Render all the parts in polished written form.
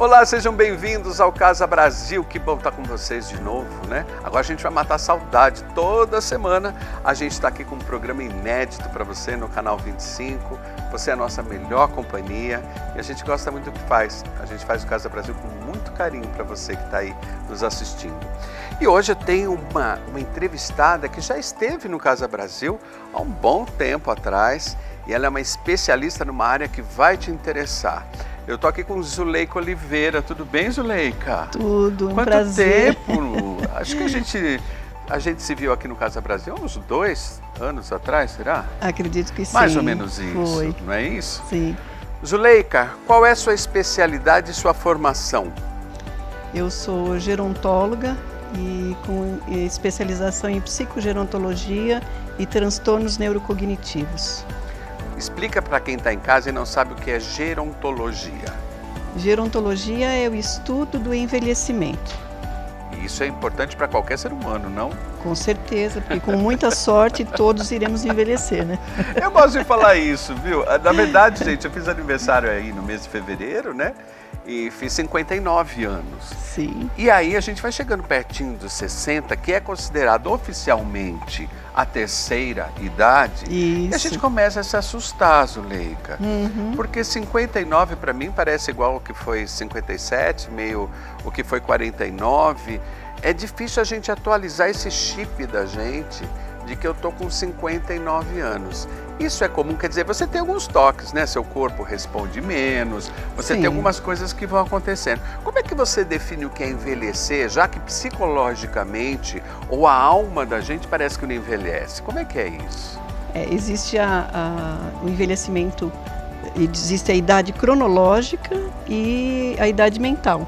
Olá, sejam bem-vindos ao Casa Brasil, que bom estar com vocês de novo, né? Agora a gente vai matar a saudade. Toda semana a gente está aqui com um programa inédito para você no Canal 25. Você é a nossa melhor companhia e a gente gosta muito do que faz. A gente faz o Casa Brasil com muito carinho para você que está aí nos assistindo. E hoje eu tenho uma entrevistada que já esteve no Casa Brasil há um bom tempo atrás e ela é uma especialista numa área que vai te interessar. Eu tô aqui com Zuleika Oliveira. Tudo bem, Zuleika? Tudo, Quanto prazer. tempo? Acho que a gente se viu aqui no Casa Brasil há uns 2 anos atrás, será? Acredito que sim. Mais ou menos isso, Foi. não é isso? Sim. Zuleika, qual é a sua especialidade e sua formação? Eu sou gerontóloga e com especialização em psicogerontologia e transtornos neurocognitivos. Explica para quem está em casa e não sabe o que é gerontologia. Gerontologia é o estudo do envelhecimento. E isso é importante para qualquer ser humano, não? Com certeza, porque com muita sorte todos iremos envelhecer, né? Eu gosto de falar isso, viu? Na verdade, gente, eu fiz aniversário aí no mês de fevereiro, né? E fiz 59 anos. Sim. E aí a gente vai chegando pertinho dos 60, que é considerado oficialmente a terceira idade. Isso. E a gente começa a se assustar, Zuleika. Uhum. Porque 59 para mim parece igual ao que foi 57, meio o que foi 49. É difícil a gente atualizar esse chip da gente de que eu tô com 59 anos. Isso é comum, quer dizer, você tem alguns toques, né? Seu corpo responde menos, você Sim. tem algumas coisas que vão acontecendo. Como é que você define o que é envelhecer, já que psicologicamente ou a alma da gente parece que não envelhece? Como é que é isso? Existe o envelhecimento, existe a idade cronológica e a idade mental.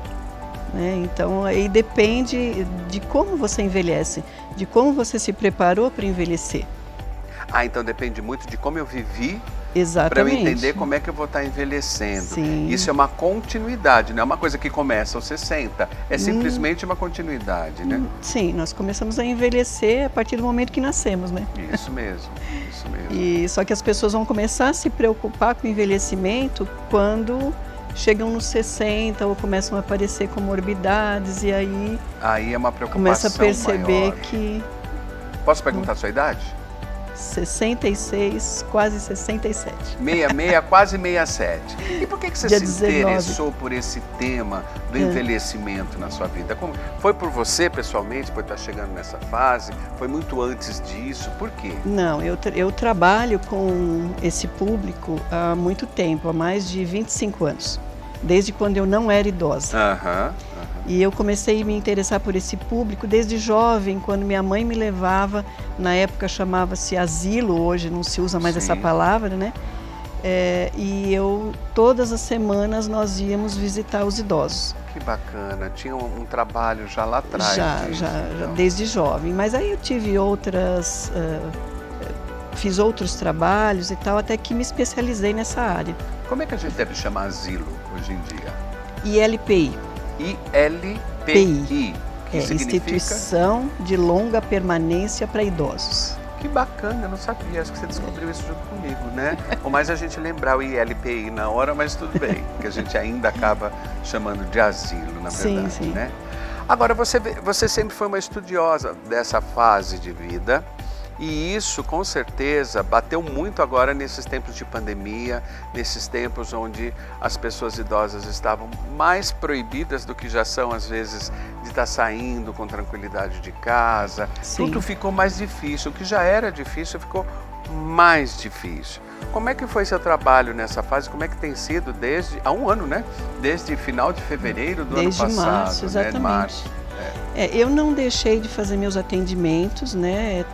Então, aí depende de como você envelhece, de como você se preparou para envelhecer. Então depende muito de como eu vivi para eu Exatamente. entender como é que eu vou estar envelhecendo. Sim. Isso é uma continuidade, não é uma coisa que começa aos 60, é simplesmente uma continuidade, né? Sim, nós começamos a envelhecer a partir do momento que nascemos, né? Isso mesmo, isso mesmo. E só que as pessoas vão começar a se preocupar com o envelhecimento quando chegam nos 60 ou começam a aparecer comorbidades e aí Aí é uma preocupação começa a perceber maior. que Posso perguntar a sua idade? 66, quase 67. 66, quase 67. E por que você Dia se 19. interessou por esse tema do envelhecimento na sua vida? Foi por você pessoalmente, por estar chegando nessa fase? Foi muito antes disso? Por quê? Não, eu trabalho com esse público há muito tempo, há mais de 25 anos, desde quando eu não era idosa. E eu comecei a me interessar por esse público desde jovem, quando minha mãe me levava, na época chamava-se asilo, hoje não se usa mais Sim. essa palavra, né? E todas as semanas nós íamos visitar os idosos. Que bacana, tinha um trabalho já lá atrás. Já desde jovem, mas aí eu tive fiz outros trabalhos e tal, até que me especializei nessa área. Como é que a gente deve chamar asilo hoje em dia? ILPI. ILPI, que significa? Instituição de Longa Permanência para Idosos. Que bacana, eu não sabia, acho que você descobriu isso junto comigo, né? Ou mais a gente lembrar o ILPI na hora, mas tudo bem, que a gente ainda acaba chamando de asilo, na verdade, sim. né? Agora, você sempre foi uma estudiosa dessa fase de vida, e isso, com certeza, bateu muito agora nesses tempos de pandemia, nesses tempos onde as pessoas idosas estavam mais proibidas do que já são, às vezes, de estar saindo com tranquilidade de casa. Sim. Tudo ficou mais difícil. O que já era difícil ficou mais difícil. Como é que foi seu trabalho nessa fase? Como é que tem sido há um ano, né? Desde final de fevereiro do ano passado. Desde março, exatamente. Né? Março. Eu não deixei de fazer meus atendimentos, né?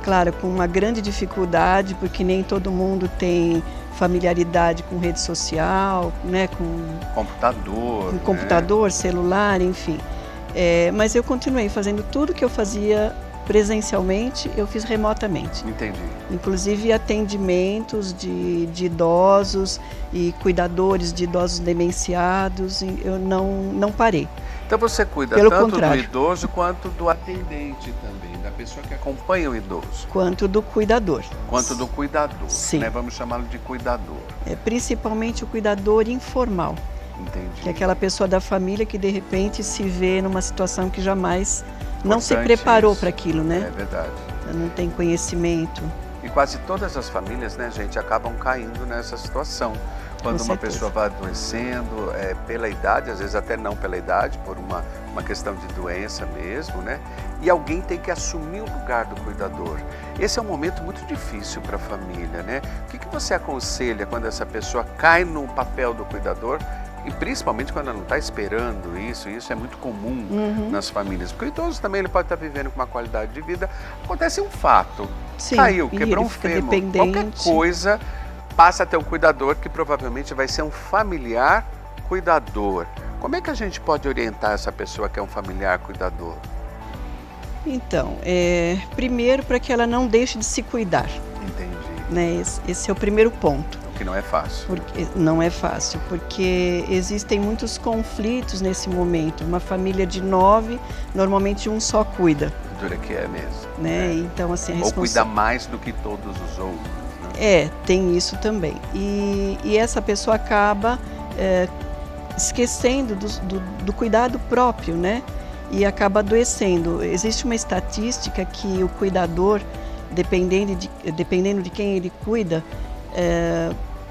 Claro, com uma grande dificuldade, porque nem todo mundo tem familiaridade com rede social, né? Com computador, celular, enfim. Mas eu continuei fazendo tudo que eu fazia presencialmente, eu fiz remotamente. Entendi. Inclusive atendimentos de idosos e cuidadores de idosos demenciados, eu não parei. Então você cuida Pelo tanto contrário. do idoso quanto do atendente também, da pessoa que acompanha o idoso. Quanto do cuidador. Quanto do cuidador, Sim. né? Vamos chamá-lo de cuidador. Principalmente o cuidador informal. Entendi. Que é aquela pessoa da família que de repente se vê numa situação que jamais não se Importante preparou isso. para aquilo, né? É verdade. Não tem conhecimento. E quase todas as famílias, né, gente, acabam caindo nessa situação. Quando Com uma certeza. pessoa vai adoecendo, pela idade, às vezes até não pela idade, por uma questão de doença mesmo, né? E alguém tem que assumir o lugar do cuidador. Esse é um momento muito difícil para a família, né? O que você aconselha quando essa pessoa cai no papel do cuidador? E principalmente quando ela não está esperando isso é muito comum nas famílias. Porque o idoso também ele pode estar vivendo com uma qualidade de vida. Acontece um fato, Sim, caiu, e quebrou ele um fica fêmur, dependente. qualquer coisa passa a ter um cuidador que provavelmente vai ser um familiar cuidador. Como é que a gente pode orientar essa pessoa que é um familiar cuidador? Então, primeiro para que ela não deixe de se cuidar, Entendi. né? Esse é o primeiro ponto. O que não é fácil. Porque não é fácil, porque existem muitos conflitos nesse momento. Uma família de 9, normalmente um só cuida, Dura que é mesmo. né? Então, assim, a Ou cuida mais do que todos os outros, né? tem isso também. E essa pessoa acaba esquecendo do cuidado próprio, né? E acaba adoecendo. Existe uma estatística que o cuidador, dependendo de quem ele cuida,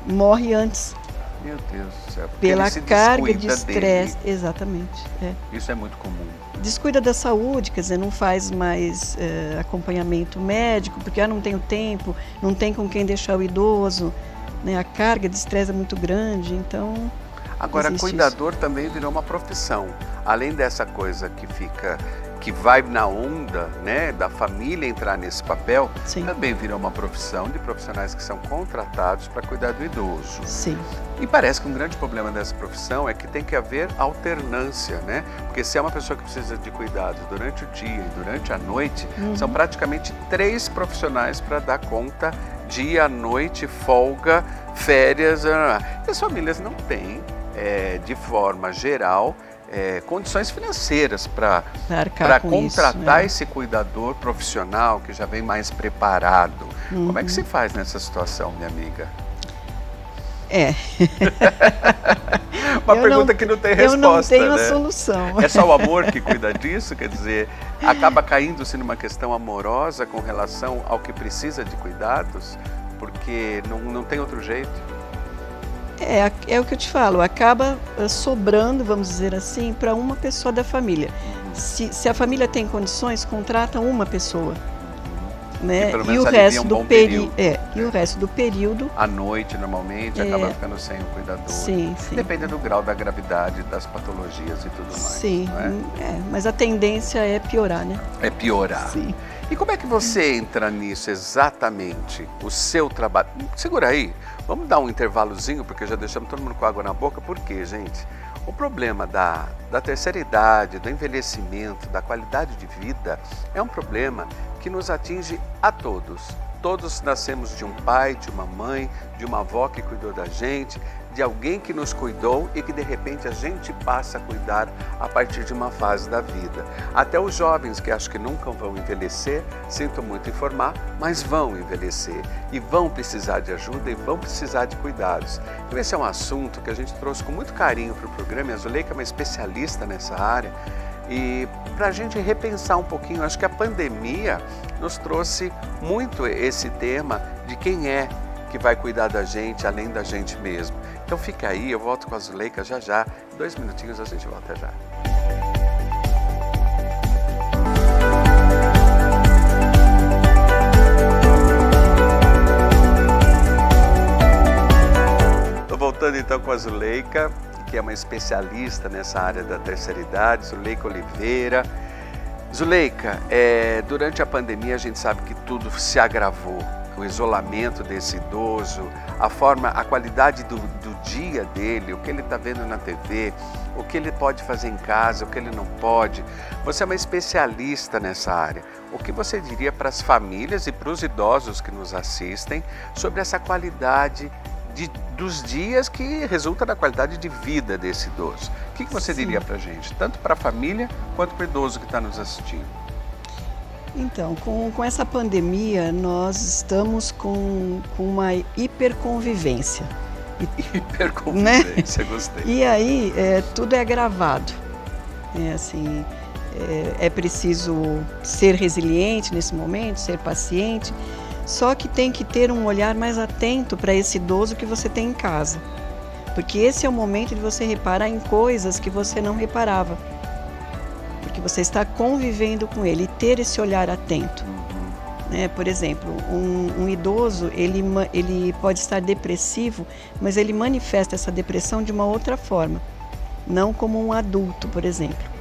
morre antes. Meu Deus do céu. Porque Pela ele se carga de descuida estresse. dele. Exatamente. Isso é muito comum. Descuida da saúde, quer dizer, não faz mais acompanhamento médico, porque não tenho tempo, não tem com quem deixar o idoso, né? A carga de estresse é muito grande, então... Agora, cuidador também virou uma profissão. Além dessa coisa que vai na onda, né, da família entrar nesse papel, Sim. também virou uma profissão de profissionais que são contratados para cuidar do idoso. Sim. E parece que um grande problema dessa profissão é que tem que haver alternância, né? Porque se é uma pessoa que precisa de cuidados durante o dia e durante a noite, são praticamente 3 profissionais para dar conta dia, noite, folga, férias. E as famílias não têm, de forma geral, condições financeiras para contratar esse cuidador profissional que já vem mais preparado. Como é que se faz nessa situação, minha amiga? Uma pergunta que não tem resposta, eu não tenho né? a solução. É só o amor que cuida disso? Quer dizer, acaba caindo-se numa questão amorosa com relação ao que precisa de cuidados? Porque não tem outro jeito? É o que eu te falo, acaba sobrando, vamos dizer assim, para uma pessoa da família. Se a família tem condições, contrata uma pessoa. Né? E o resto do período. E o resto do período. À noite, normalmente, acaba ficando sem o cuidador. Sim, sim. Depende do grau da gravidade, das patologias e tudo mais. Sim, não é? Mas a tendência é piorar, né? É piorar. Sim. E como é que você entra nisso exatamente? O seu trabalho. Segura aí, vamos dar um intervalozinho, porque já deixamos todo mundo com água na boca. Por quê, gente? O problema da terceira idade, do envelhecimento, da qualidade de vida, é um problema que nos atinge a todos. Todos nascemos de um pai, de uma mãe, de uma avó que cuidou da gente, de alguém que nos cuidou e que de repente a gente passa a cuidar a partir de uma fase da vida. Até os jovens que acham que nunca vão envelhecer, sinto muito informar, mas vão envelhecer e vão precisar de ajuda e vão precisar de cuidados. Então esse é um assunto que a gente trouxe com muito carinho para o programa, e a Zuleika é uma especialista nessa área. E para a gente repensar um pouquinho, acho que a pandemia nos trouxe muito esse tema de quem é que vai cuidar da gente, além da gente mesmo. Então fica aí, eu volto com a Zuleika já. 2 minutinhos a gente volta já. Estou voltando então com a Zuleika, que é uma especialista nessa área da terceira idade, Zuleika Oliveira. Zuleika, durante a pandemia a gente sabe que tudo se agravou. O isolamento desse idoso, a qualidade do dia dele, o que ele está vendo na TV, o que ele pode fazer em casa, o que ele não pode. Você é uma especialista nessa área. O que você diria para as famílias e para os idosos que nos assistem sobre essa qualidade dos dias que resulta da qualidade de vida desse idoso? O que você diria para a gente, tanto para a família quanto para o idoso que está nos assistindo? Então, com essa pandemia, nós estamos com uma hiperconvivência. Hiperconfidência, gostei. E aí tudo é gravado. Assim, é preciso ser resiliente nesse momento, ser paciente, só que tem que ter um olhar mais atento para esse idoso que você tem em casa. Porque esse é o momento de você reparar em coisas que você não reparava. Porque você está convivendo com ele e ter esse olhar atento. Por exemplo, um idoso, ele pode estar depressivo, mas ele manifesta essa depressão de uma outra forma. Não como um adulto, por exemplo.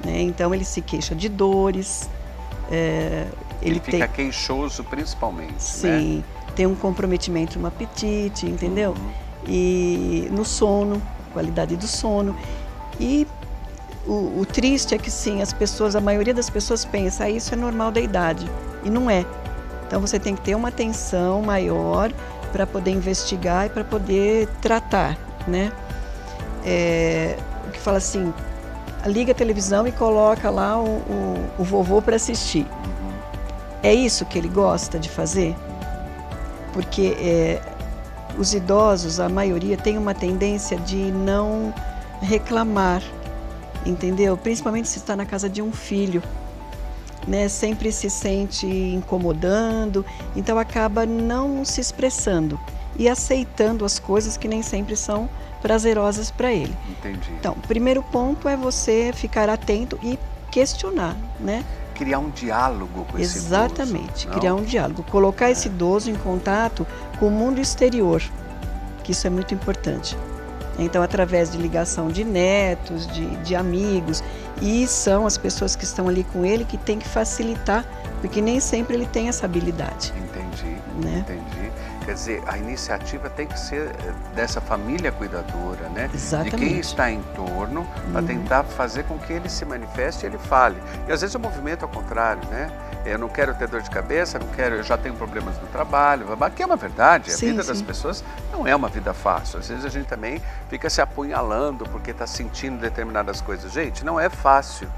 Então ele se queixa de dores. Ele fica queixoso principalmente. Sim, tem um comprometimento no apetite, entendeu? E no sono, qualidade do sono. E o triste é que sim, a maioria das pessoas pensa, isso é normal da idade. E não é. Então você tem que ter uma atenção maior para poder investigar e para poder tratar, O que fala assim, liga a televisão e coloca lá o vovô para assistir. É isso que ele gosta de fazer? Porque os idosos, a maioria, tem uma tendência de não reclamar, entendeu? Principalmente se está na casa de um filho, sempre se sente incomodando, então acaba não se expressando e aceitando as coisas que nem sempre são prazerosas para ele. Entendi. Então, o primeiro ponto é você ficar atento e questionar, Criar um diálogo com esse idoso. Exatamente, criar um diálogo. Colocar esse idoso em contato com o mundo exterior, que isso é muito importante. Então, através de ligação de netos, de amigos, e são as pessoas que estão ali com ele que tem que facilitar, porque nem sempre ele tem essa habilidade. Entendi. Quer dizer, a iniciativa tem que ser dessa família cuidadora, Exatamente. De quem está em torno, para tentar fazer com que ele se manifeste e ele fale. E às vezes o movimento é ao contrário, Eu não quero ter dor de cabeça, eu já tenho problemas no trabalho, que é uma verdade, a vida das pessoas não é uma vida fácil. Às vezes a gente também fica se apunhalando porque está sentindo determinadas coisas. Gente, não é fácil.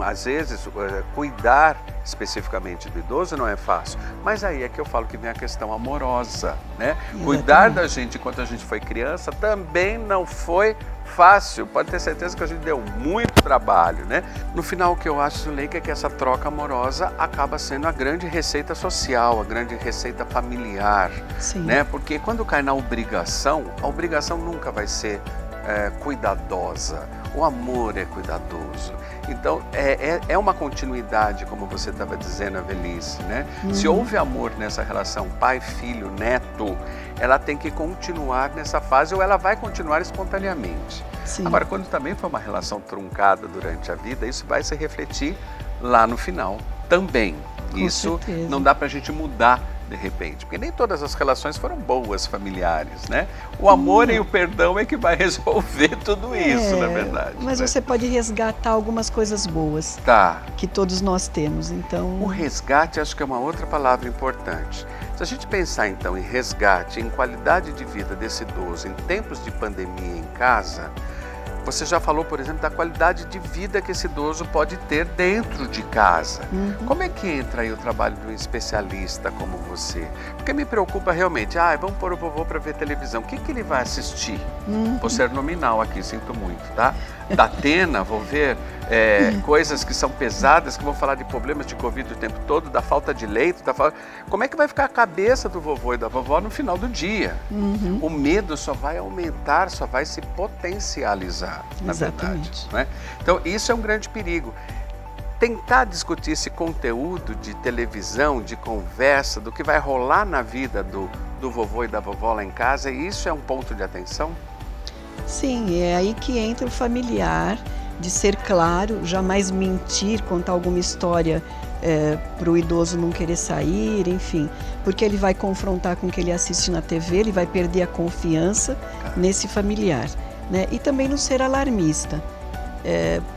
Às vezes, cuidar especificamente do idoso não é fácil, mas aí é que eu falo que vem a questão amorosa, Cuidar da gente enquanto a gente foi criança também não foi fácil, pode ter certeza que a gente deu muito trabalho, No final, o que eu acho, Zuleika, é que essa troca amorosa acaba sendo a grande receita social, a grande receita familiar, Porque quando cai na obrigação, a obrigação nunca vai ser cuidadosa, o amor é cuidadoso. Então, é uma continuidade, como você estava dizendo, a velhice, Se houve amor nessa relação pai, filho, neto, ela tem que continuar nessa fase ou ela vai continuar espontaneamente. Agora, quando também for uma relação truncada durante a vida, isso vai se refletir lá no final também. Isso não dá para a gente mudar de repente, porque nem todas as relações foram boas familiares, O amor e o perdão é que vai resolver tudo isso, na verdade. Mas você pode resgatar algumas coisas boas que todos nós temos, então... O resgate acho que é uma outra palavra importante. Se a gente pensar então em resgate, em qualidade de vida desse idoso, em tempos de pandemia em casa, você já falou, por exemplo, da qualidade de vida que esse idoso pode ter dentro de casa. Como é que entra aí o trabalho de um especialista como você? Porque me preocupa realmente, vamos pôr o vovô para ver televisão, o que ele vai assistir? Vou ser nominal aqui, sinto muito, tá? Da Atena, vou ver coisas que são pesadas, que vão falar de problemas de Covid o tempo todo, da falta de leito, Como é que vai ficar a cabeça do vovô e da vovó no final do dia? O medo só vai aumentar, só vai se potencializar. Exatamente. Na verdade, Então, isso é um grande perigo. Tentar discutir esse conteúdo de televisão, de conversa, do que vai rolar na vida do vovô e da vovó lá em casa, isso é um ponto de atenção? Sim, é aí que entra o familiar, de ser claro, jamais mentir, contar alguma história para o idoso não querer sair, enfim, porque ele vai confrontar com o que ele assiste na TV, ele vai perder a confiança nesse familiar. E também não ser alarmista,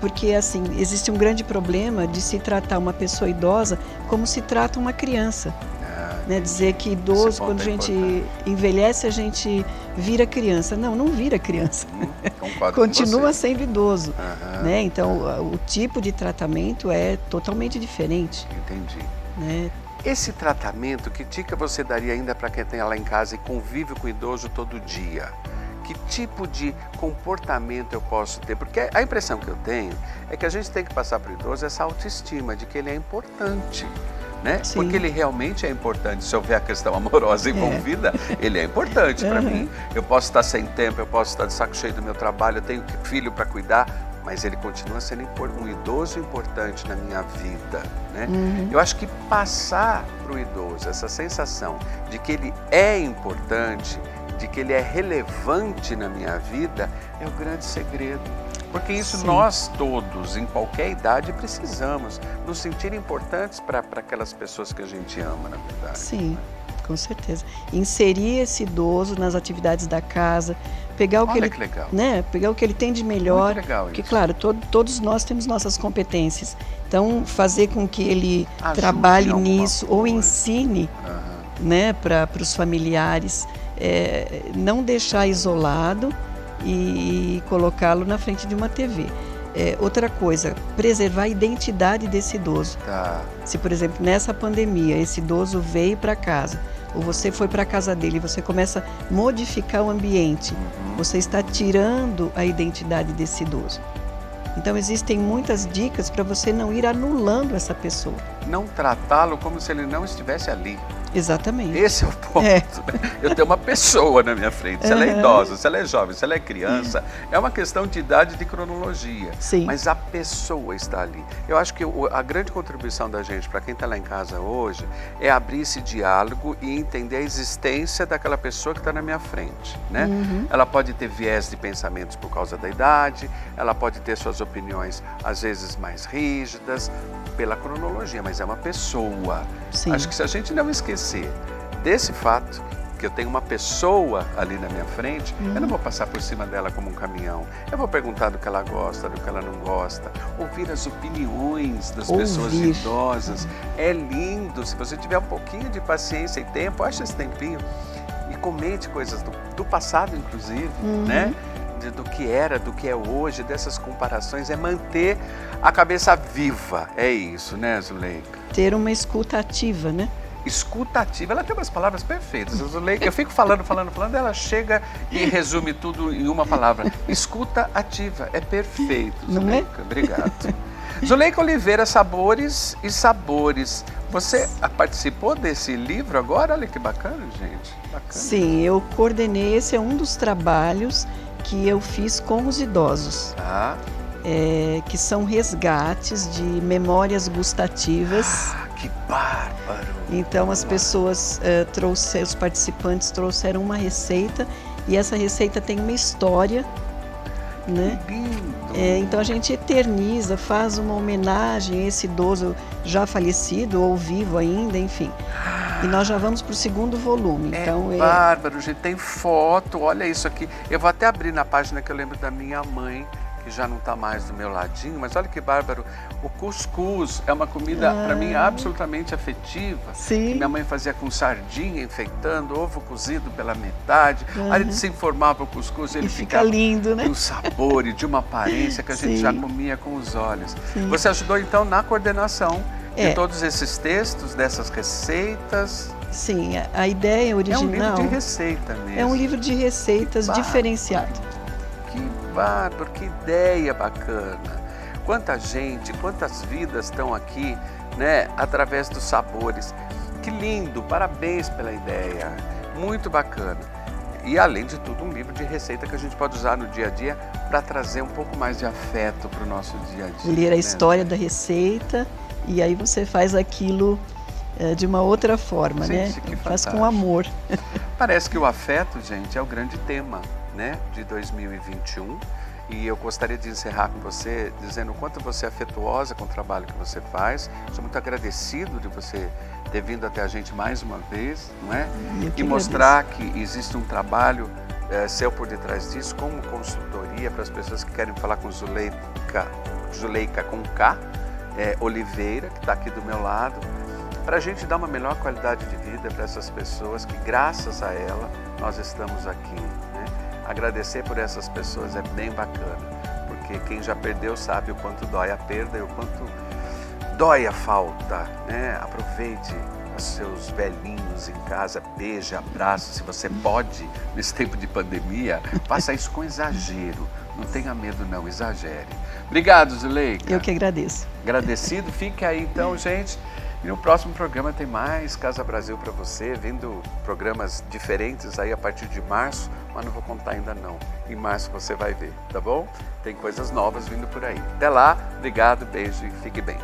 porque assim, existe um grande problema de se tratar uma pessoa idosa como se trata uma criança. Dizer que idoso, quando a gente envelhece, a gente vira criança. Não vira criança. Continua sendo idoso. Então, o tipo de tratamento é totalmente diferente. Entendi. Esse tratamento, que dica você daria ainda para quem tem lá em casa e convive com o idoso todo dia? Que tipo de comportamento eu posso ter? Porque a impressão que eu tenho é que a gente tem que passar para o idoso essa autoestima de que ele é importante, né? Sim. Porque ele realmente é importante. Se houver a questão amorosa envolvida, ele é importante para mim. Eu posso estar sem tempo, eu posso estar de saco cheio do meu trabalho, eu tenho filho para cuidar, mas ele continua sendo um idoso importante na minha vida, né? Eu acho que passar para o idoso essa sensação de que ele é importante, de que ele é relevante na minha vida, é o grande segredo. Porque isso nós todos, em qualquer idade, precisamos nos sentir importantes para aquelas pessoas que a gente ama, na verdade. Sim, com certeza. Inserir esse idoso nas atividades da casa, pegar o que ele, né, pegar o que ele tem de melhor. Muito legal porque, isso. claro, todos nós temos nossas competências. Então, fazer com que ele Ajude trabalhe em alguma nisso ou coisa. ensine, né, para os familiares, não deixar isolado e colocá-lo na frente de uma TV. Outra coisa, preservar a identidade desse idoso. Se, por exemplo, nessa pandemia, esse idoso veio para casa, ou você foi para a casa dele e você começa a modificar o ambiente, você está tirando a identidade desse idoso. Então, existem muitas dicas para você não ir anulando essa pessoa. Não tratá-lo como se ele não estivesse ali. Exatamente. Esse é o ponto. Eu tenho uma pessoa na minha frente. Se ela é idosa, se ela é jovem, se ela é criança, é uma questão de idade e de cronologia. Sim. Mas a pessoa está ali. Eu acho que a grande contribuição da gente, para quem está lá em casa hoje, é abrir esse diálogo e entender a existência daquela pessoa que está na minha frente, né? Ela pode ter viés de pensamentos por causa da idade, ela pode ter suas opiniões, às vezes, mais rígidas, pela cronologia, mas é uma pessoa. Sim. Acho que se a gente não esquecer desse fato, que eu tenho uma pessoa ali na minha frente, eu não vou passar por cima dela como um caminhão. Eu vou perguntar do que ela gosta, do que ela não gosta, ouvir as opiniões das pessoas idosas. É lindo, se você tiver um pouquinho de paciência e tempo, acha esse tempinho e comente coisas do passado, inclusive, né? Do que era, do que é hoje, dessas comparações, é manter a cabeça viva. É isso, né, Zuleika? Ter uma escuta ativa, né? Escuta ativa, ela tem umas palavras perfeitas. A Zuleika, eu fico falando, ela chega e resume tudo em uma palavra. Escuta ativa, é perfeito, Zuleika. Não é? Obrigado. Zuleika Oliveira, Sabores e Sabores. Você participou desse livro agora? Olha que bacana, gente. Bacana. Sim, eu coordenei, esse é um dos trabalhos que eu fiz com os idosos, que são resgates de memórias gustativas. Que bárbaro! Então as pessoas os participantes trouxeram uma receita e essa receita tem uma história, né? Que lindo! Então a gente eterniza, faz uma homenagem a esse idoso já falecido ou vivo ainda, enfim. E nós já vamos para o segundo volume. Então, bárbaro, gente, tem foto, olha isso aqui. Eu vou até abrir na página que eu lembro da minha mãe, que já não está mais do meu ladinho, mas olha que bárbaro. O cuscuz é uma comida, para mim, absolutamente afetiva. Sim. Que minha mãe fazia com sardinha, enfeitando, ovo cozido pela metade. Aí ele se informava o cuscuz, ele fica lindo, né? De um sabor e de uma aparência que a gente já comia com os olhos. Sim. Você ajudou, então, na coordenação de todos esses textos, dessas receitas. Sim, a ideia original... É um livro de receita mesmo. É um livro de receitas diferenciado. Que bárbaro, que ideia bacana. Quanta gente, quantas vidas estão aqui, né, através dos sabores. Que lindo, parabéns pela ideia. Muito bacana. E, além de tudo, um livro de receita que a gente pode usar no dia a dia para trazer um pouco mais de afeto para o nosso dia a dia. Ler a história da receita e aí você faz aquilo de uma outra forma, né? Faz com amor. Parece que o afeto, gente, é o grande tema, né, de 2021. E eu gostaria de encerrar com você dizendo o quanto você é afetuosa com o trabalho que você faz. Sou muito agradecido de você ter vindo até a gente mais uma vez, não é? E mostrar que existe um trabalho seu por detrás disso, como consultoria para as pessoas que querem falar com Zuleika com K, Oliveira, que está aqui do meu lado, para a gente dar uma melhor qualidade de vida para essas pessoas que, graças a ela, nós estamos aqui, né? Agradecer por essas pessoas é bem bacana, porque quem já perdeu sabe o quanto dói a perda e o quanto dói a falta, né? Aproveite os seus velhinhos em casa, beije, abraça, se você pode, nesse tempo de pandemia, faça isso com exagero. Não tenha medo não, exagere. Obrigado, Zuleika. Eu que agradeço. Agradecido, fique aí então, gente. E no próximo programa tem mais Casa Brasil para você, vindo programas diferentes aí a partir de março, mas não vou contar ainda não. Em março você vai ver, tá bom? Tem coisas novas vindo por aí. Até lá, obrigado, beijo e fique bem.